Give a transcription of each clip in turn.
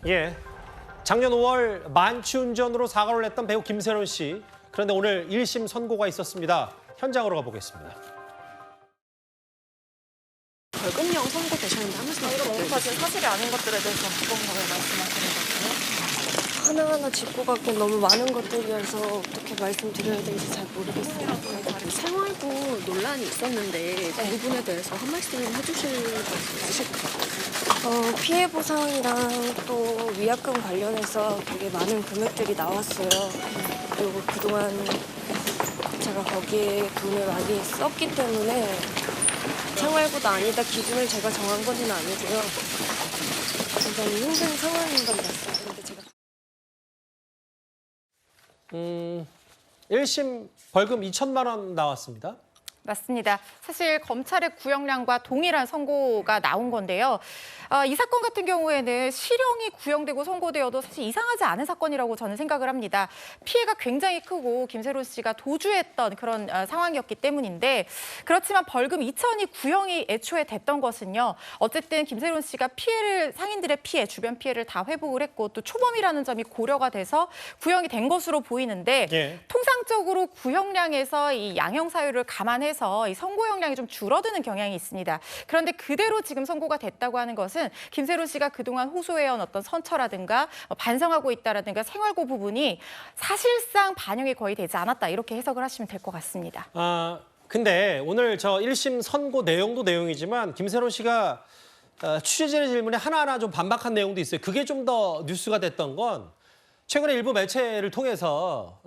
예, 작년 5월 만취운전으로 사고를 냈던 배우 김세론 씨. 그런데 오늘 1심 선고가 있었습니다. 현장으로 가보겠습니다. 벌금형 선고되셨는데 한 말씀 오늘까지 사실이 아닌 것들에 대해서 어떤 거를 말씀하시는 거예요? 하나하나 짚고 가기엔 너무 많은 것들이어서 어떻게 말씀드려야 되는지 잘 모르겠어요. 생활도 논란이 있었는데 그 부분에 대해서 한 말씀 해주실 수 있으실까요? 피해 보상이랑 또 위약금 관련해서 되게 많은 금액들이 나왔어요. 그리고 그동안 제가 거기에 돈을 많이 썼기 때문에 생활보다 아니다 기준을 제가 정한 건 아니고요. 굉장히 힘든 상황인 건 맞아요. 근데 제가 1심 벌금 2천만 원 나왔습니다. 맞습니다. 사실 검찰의 구형량과 동일한 선고가 나온 건데요. 이 사건 같은 경우에는 실형이 구형되고 선고되어도 사실 이상하지 않은 사건이라고 저는 생각을 합니다. 피해가 굉장히 크고 김세론 씨가 도주했던 그런 상황이었기 때문인데 그렇지만 벌금 2천이 구형이 애초에 됐던 것은요. 어쨌든 김세론 씨가 상인들의 피해, 주변 피해를 다 회복을 했고 또 초범이라는 점이 고려가 돼서 구형이 된 것으로 보이는데 예. 통상적으로 구형량에서 이 양형 사유를 감안해서 이 선고형량이 좀 줄어드는 경향이 있습니다. 그런데 그대로 지금 선고가 됐다고 하는 것은 김세론 씨가 그동안 호소해온 어떤 선처라든가 반성하고 있다라든가 생활고 부분이 사실상 반영이 거의 되지 않았다 이렇게 해석을 하시면 될 것 같습니다. 근데 오늘 저 1심 선고 내용도 내용이지만 김세론 씨가 취재진의 질문에 하나하나 좀 반박한 내용도 있어요. 그게 좀 더 뉴스가 됐던 건 최근에 일부 매체를 통해서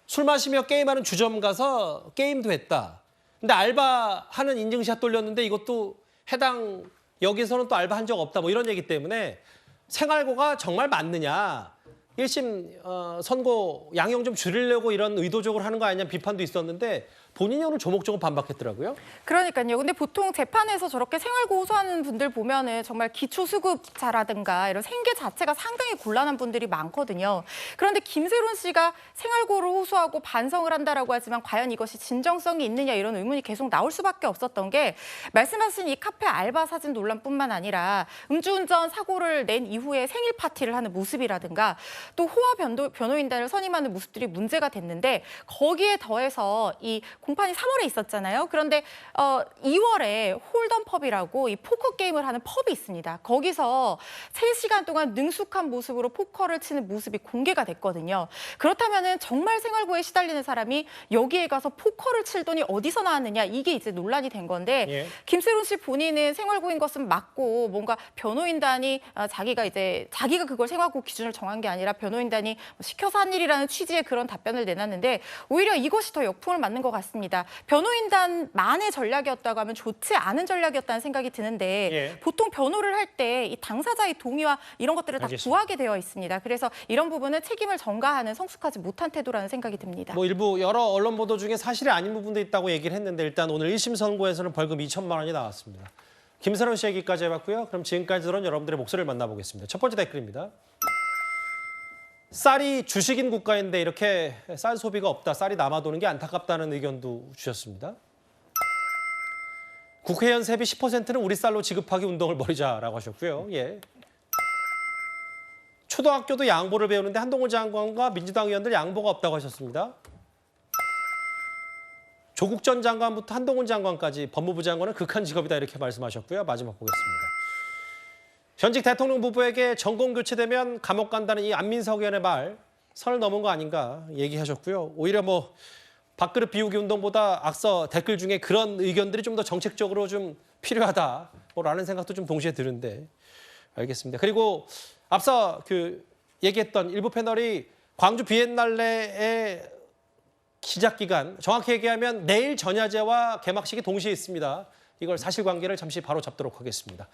술 마시며 게임하는 주점 가서 게임도 했다. 근데 알바하는 인증샷 돌렸는데 이것도 해당 여기서는 또 알바한 적 없다. 뭐 이런 얘기 때문에 생활고가 정말 맞느냐. 1심 선고 양형 좀 줄이려고 이런 의도적으로 하는 거 아니냐 비판도 있었는데 본인이 오늘 조목조목 반박했더라고요. 그러니까요. 근데 보통 재판에서 저렇게 생활고 호소하는 분들 보면은 정말 기초수급자라든가 이런 생계 자체가 상당히 곤란한 분들이 많거든요. 그런데 김세론 씨가 생활고를 호소하고 반성을 한다라고 하지만 과연 이것이 진정성이 있느냐 이런 의문이 계속 나올 수밖에 없었던 게 말씀하신 이 카페 알바 사진 논란뿐만 아니라 음주운전 사고를 낸 이후에 생일 파티를 하는 모습이라든가 또 호화 변호인단을 선임하는 모습들이 문제가 됐는데 거기에 더해서 이 공판이 3월에 있었잖아요. 그런데 2월에 홀덤 펍이라고 이 포커 게임을 하는 펍이 있습니다. 거기서 3시간 동안 능숙한 모습으로 포커를 치는 모습이 공개가 됐거든요. 그렇다면은 정말 생활고에 시달리는 사람이 여기에 가서 포커를 칠 돈이 어디서 나왔느냐 이게 이제 논란이 된 건데 예. 김세론 씨 본인은 생활고인 것은 맞고 뭔가 변호인단이 자기가 그걸 생활고 기준을 정한 게 아니라 변호인단이 시켜서 한 일이라는 취지의 그런 답변을 내놨는데 오히려 이것이 더 역풍을 맞는 것 같습니다. 변호인단만의 전략이었다고 하면 좋지 않은 전략이었다는 생각이 드는데 예. 보통 변호를 할 때 이 당사자의 동의와 이런 것들을 다 알겠습니다. 구하게 되어 있습니다. 그래서 이런 부분은 책임을 전가하는 성숙하지 못한 태도라는 생각이 듭니다. 뭐 일부 여러 언론 보도 중에 사실이 아닌 부분도 있다고 얘기를 했는데 일단 오늘 1심 선고에서는 벌금 2천만 원이 나왔습니다. 김세론 씨 얘기까지 해봤고요. 그럼 지금까지 들은 여러분들의 목소리를 만나보겠습니다. 첫 번째 댓글입니다. 쌀이 주식인 국가인데 이렇게 쌀 소비가 없다, 쌀이 남아도는 게 안타깝다는 의견도 주셨습니다. 국회의원 세비 10%는 우리 쌀로 지급하기 운동을 벌이자라고 하셨고요. 예. 초등학교도 양보를 배우는데 한동훈 장관과 민주당 의원들 양보가 없다고 하셨습니다. 조국 전 장관부터 한동훈 장관까지 법무부 장관은 극한 직업이다 이렇게 말씀하셨고요. 마지막 보겠습니다. 현직 대통령 부부에게 정권 교체되면 감옥 간다는 이 안민석 의원의 말 선을 넘은 거 아닌가 얘기하셨고요. 오히려 뭐 밥그릇 비우기 운동보다 앞서 댓글 중에 그런 의견들이 좀 더 정책적으로 좀 필요하다라는 생각도 좀 동시에 드는데 알겠습니다. 그리고 앞서 얘기했던 일부 패널이 광주 비엔날레의 시작 기간 정확히 얘기하면 내일 전야제와 개막식이 동시에 있습니다. 이걸 사실관계를 잠시 바로 잡도록 하겠습니다.